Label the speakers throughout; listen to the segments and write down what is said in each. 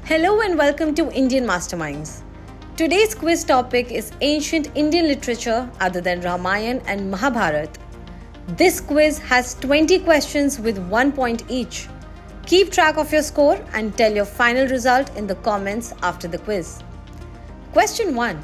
Speaker 1: Hello and welcome to Indian Masterminds. Today's quiz topic is ancient Indian literature other than Ramayana and Mahabharata. This quiz has 20 questions with 1 point each. Keep track of your score and tell your final result in the comments after the quiz. Question 1.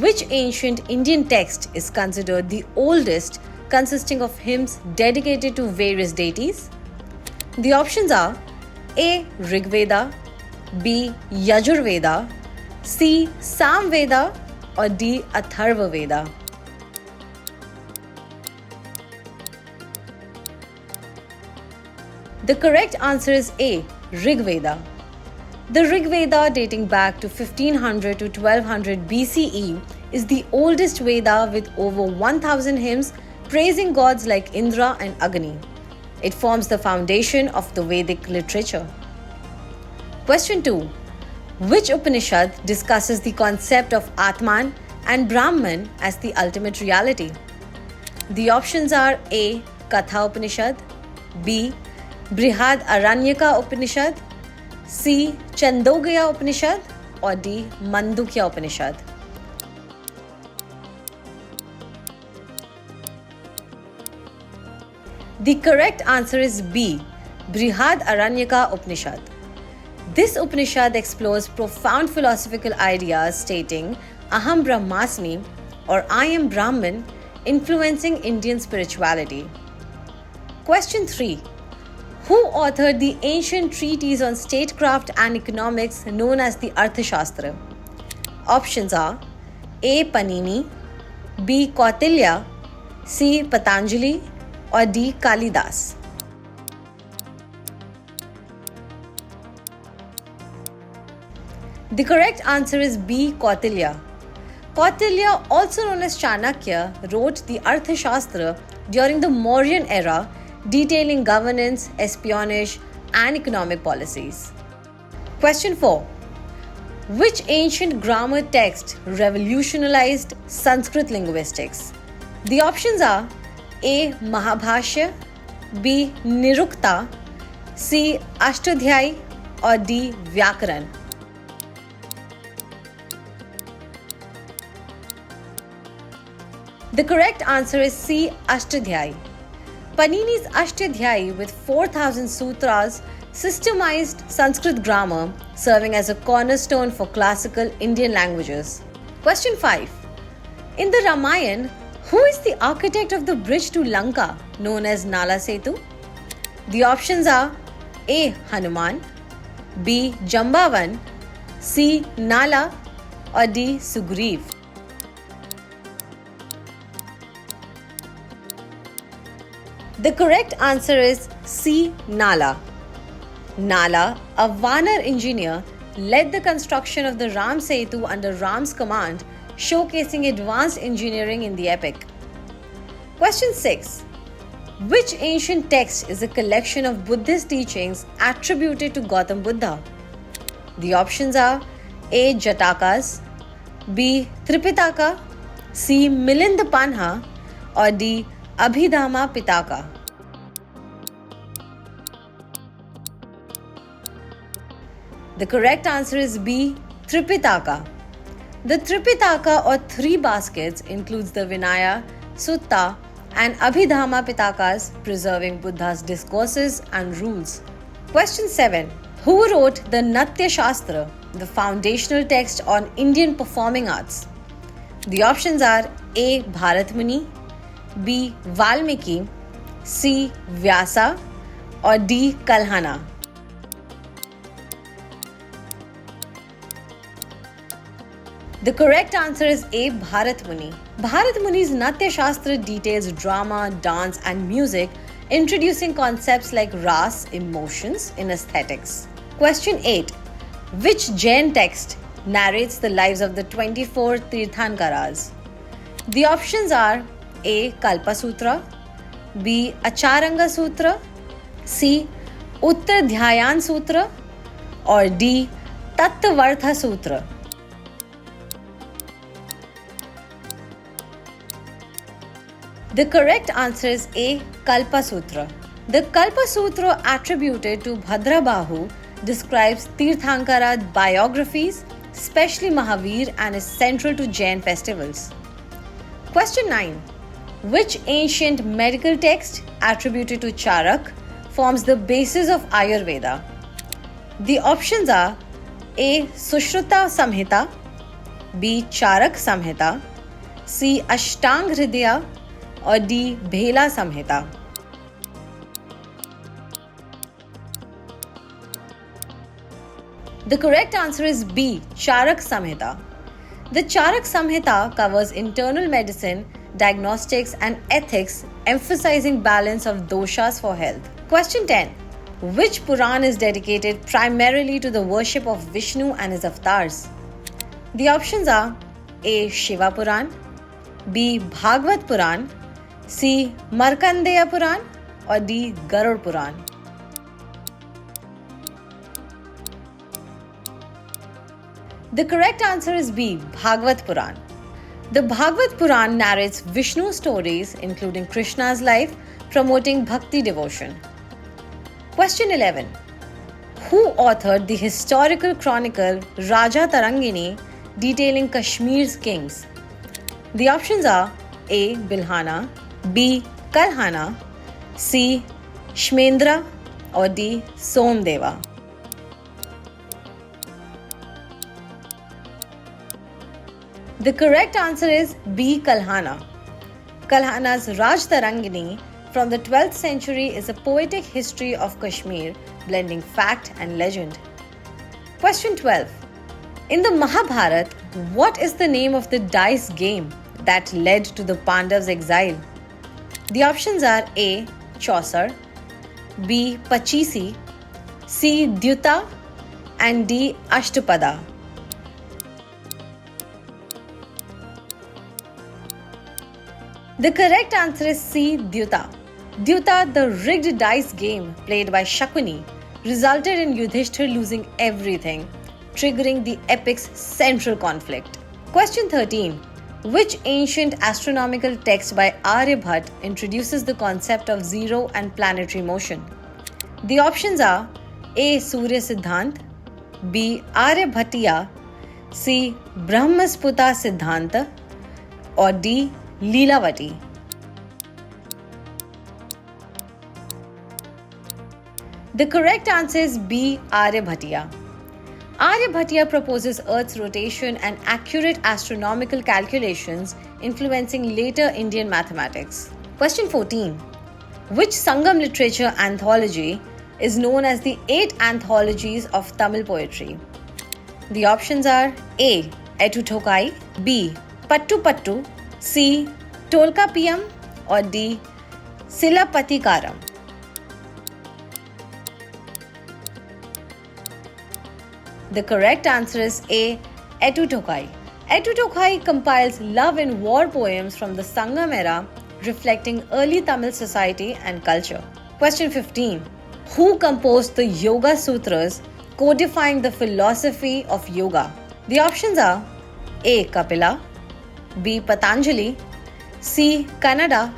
Speaker 1: Which ancient Indian text is considered the oldest, consisting of hymns dedicated to various deities? The options are A. Rigveda, B. Yajurveda, C. Samveda, or D. Atharva Veda. The correct answer is A. Rigveda. The Rigveda, dating back to 1500 to 1200 BCE, is the oldest Veda with over 1000 hymns praising gods like Indra and Agni. It forms the foundation of the Vedic literature. Question 2. Which Upanishad discusses the concept of Atman and Brahman as the ultimate reality? The options are A. Katha Upanishad, B. Brihad Aranyaka Upanishad, C. Chandogya Upanishad, or D. Mandukya Upanishad. The correct answer is B. Brihad Aranyaka Upanishad. This Upanishad explores profound philosophical ideas stating Aham Brahmasmi, or I am Brahman, influencing Indian spirituality. Question 3. Who authored the ancient treatise on statecraft and economics known as the Arthashastra? Options are A. Panini, B. Kautilya, C. Patanjali, or D. Kalidas. The correct answer is B. Kautilya. Kautilya, also known as Chanakya, wrote the Arthashastra during the Mauryan era, detailing governance, espionage, and economic policies. Question 4. Which ancient grammar text revolutionized Sanskrit linguistics? The options are A. Mahabhashya, B. Nirukta, C. Ashtadhyayi, or D. Vyakaran. The correct answer is C. Ashtadhyayi. Panini's Ashtadhyayi, with 4000 sutras, systemized Sanskrit grammar, serving as a cornerstone for classical Indian languages. Question 5. In the Ramayana, who is the architect of the bridge to Lanka, known as Nala Setu? The options are A. Hanuman, B. Jambavan, C. Nala, or D. Sugriv. The correct answer is C. Nala. Nala, a Vanar engineer, led the construction of the Ram Setu under Ram's command, showcasing advanced engineering in the epic. Question 6. Which ancient text is a collection of Buddhist teachings attributed to Gautam Buddha? The options are A. Jatakas, B. Tripitaka, C. Milinda Panha, or D. Abhidhamma Pitaka. The correct answer is B. Tripitaka. The Tripitaka, or three baskets, includes the Vinaya, Sutta, and Abhidhamma Pitakas, preserving Buddha's discourses and rules. Question 7. Who wrote the Natya Shastra, the foundational text on Indian performing arts? The options are A. Bharat Muni, B. Valmiki, C. Vyasa, or D. Kalhana. The correct answer is A. Bharat Muni. Bharat Muni's Natya Shastra details drama, dance, and music, introducing concepts like ras, emotions, in aesthetics. Question 8. Which Jain text narrates the lives of the 24 Tirthankaras? The options are A. Kalpa Sutra, B. Acharanga Sutra, C. Uttradhyayan Sutra, or D. Tattvartha Sutra. The correct answer is A. Kalpa Sutra. The Kalpa Sutra, attributed to Bhadrabahu, describes Tirthankara biographies, especially Mahavir, and is central to Jain festivals. Question 9. Which ancient medical text attributed to Charak forms the basis of Ayurveda? The options are A. Sushruta Samhita, B. Charak Samhita, C. Ashtang Hridaya, or D. Bhela Samhita. The correct answer is B. Charak Samhita. The Charak Samhita covers internal medicine, diagnostics, and ethics, emphasizing balance of doshas for health. Question 10. Which Puran is dedicated primarily to the worship of Vishnu and his avatars? The options are A. Shiva Puran, B. Bhagavad Puran, C. Markandeya Puran, or D. Garud Puran. The correct answer is B. Bhagavad Puran. The Bhagavad Puran narrates Vishnu stories, including Krishna's life, promoting bhakti devotion. Question 11. Who authored the historical chronicle Raja Tarangini detailing Kashmir's kings? The options are A. Bilhana, B. Kalhana, C. Shmendra, or D. Somdeva. The correct answer is B. Kalhana. Kalhana's Raj Tarangini from the 12th century is a poetic history of Kashmir, blending fact and legend. Question 12. In the Mahabharata, what is the name of the dice game that led to the Pandavas' exile? The options are A. Chaucer, B. Pachisi, C. Dyuta, and D. Ashtapada. The correct answer is C. Dyuta. Dyuta, the rigged dice game played by Shakuni, resulted in Yudhishthir losing everything, triggering the epic's central conflict. Question 13. Which ancient astronomical text by Aryabhat introduces the concept of zero and planetary motion? The options are A. Surya Siddhant, B. Aryabhatiya, C. Brahmasputa Siddhanta, or D. Leelavati. The correct answer is B. Aryabhatiya. Aryabhatiya proposes Earth's rotation and accurate astronomical calculations influencing later Indian mathematics. Question 14. Which Sangam literature anthology is known as the 8 anthologies of Tamil poetry? The options are A. Etutokai, B. Pattu Pattu, C. Tolkapiyam, or D. Silapatikaram. The correct answer is A. Etutokai. Etutokai compiles love and war poems from the Sangam era, reflecting early Tamil society and culture. Question 15. Who composed the Yoga Sutras codifying the philosophy of yoga? The options are A. Kapila, B. Patanjali, C. Kannada,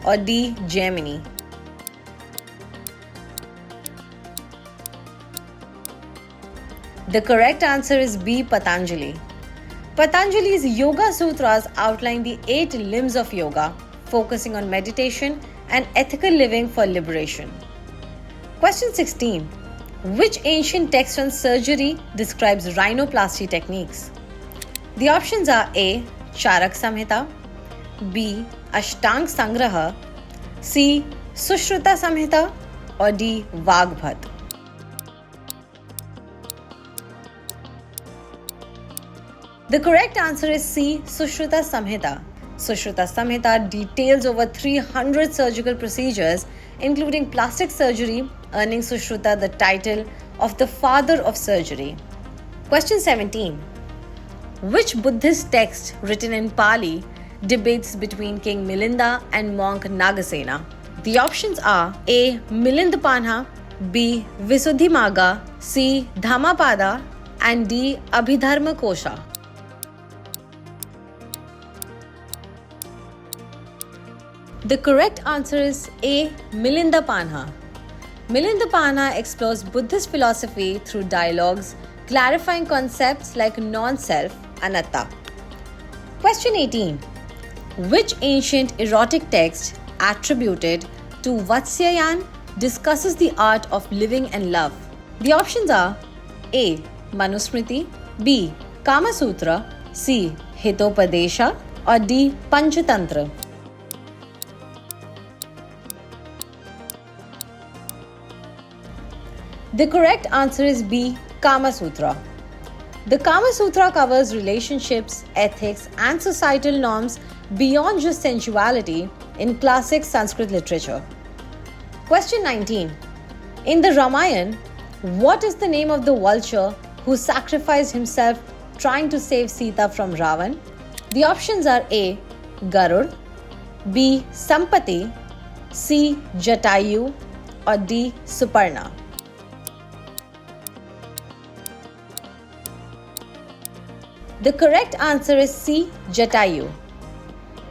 Speaker 1: or D. Jaimini. The correct answer is B. Patanjali. Patanjali's Yoga Sutras outline the 8 limbs of yoga, focusing on meditation and ethical living for liberation. Question 16. Which ancient text on surgery describes rhinoplasty techniques? The options are A. Charak Samhita, B. Ashtang Sangraha, C. Sushruta Samhita, or D. Vagbhat. The correct answer is C. Sushruta Samhita. Sushruta Samhita details over 300 surgical procedures, including plastic surgery, earning Sushruta the title of the father of surgery. Question 17. Which Buddhist text written in Pali debates between King Milinda and monk Nagasena? The options are A. Milindapanha, B. Visuddhimagga, C. Dhammapada, and D. Abhidharma Kosha. The correct answer is A. Milindapanha. Milindapana explores Buddhist philosophy through dialogues, clarifying concepts like non-self, anatta. Question 18. Which ancient erotic text attributed to Vatsyayan discusses the art of living and love? The options are A. Manusmriti, B. Kama Sutra, C. Hitopadesha, or D. Panchatantra. The correct answer is B. Kama Sutra. The Kama Sutra covers relationships, ethics, and societal norms beyond just sensuality in classic Sanskrit literature. Question 19. In the Ramayana, what is the name of the vulture who sacrificed himself trying to save Sita from Ravan? The options are A. Garud, B. Sampati, C. Jatayu, or D. Suparna. The correct answer is C. Jatayu.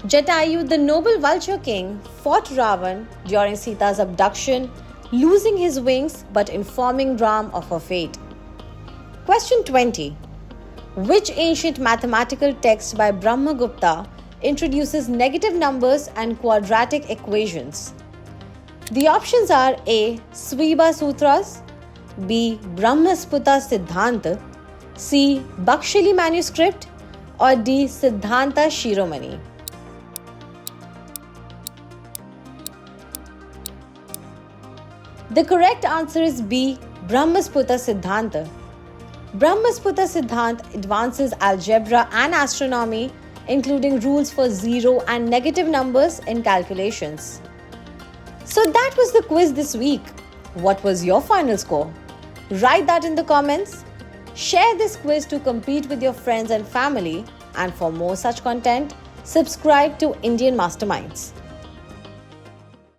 Speaker 1: Jatayu, the noble vulture king, fought Ravan during Sita's abduction, losing his wings but informing Ram of her fate. Question 20. Which ancient mathematical text by Brahmagupta introduces negative numbers and quadratic equations? The options are A. Swiba Sutras, B. Brahmasputa Siddhanta, C. Bakshili manuscript, or D. Siddhanta Shiromani. The correct answer is B. Brahmasputa Siddhanta. Brahmasputa Siddhant advances algebra and astronomy, including rules for zero and negative numbers in calculations. So that was the quiz this week. What was your final score? Write that in the comments. Share this quiz to compete with your friends and family. And for more such content, subscribe to Indian Masterminds.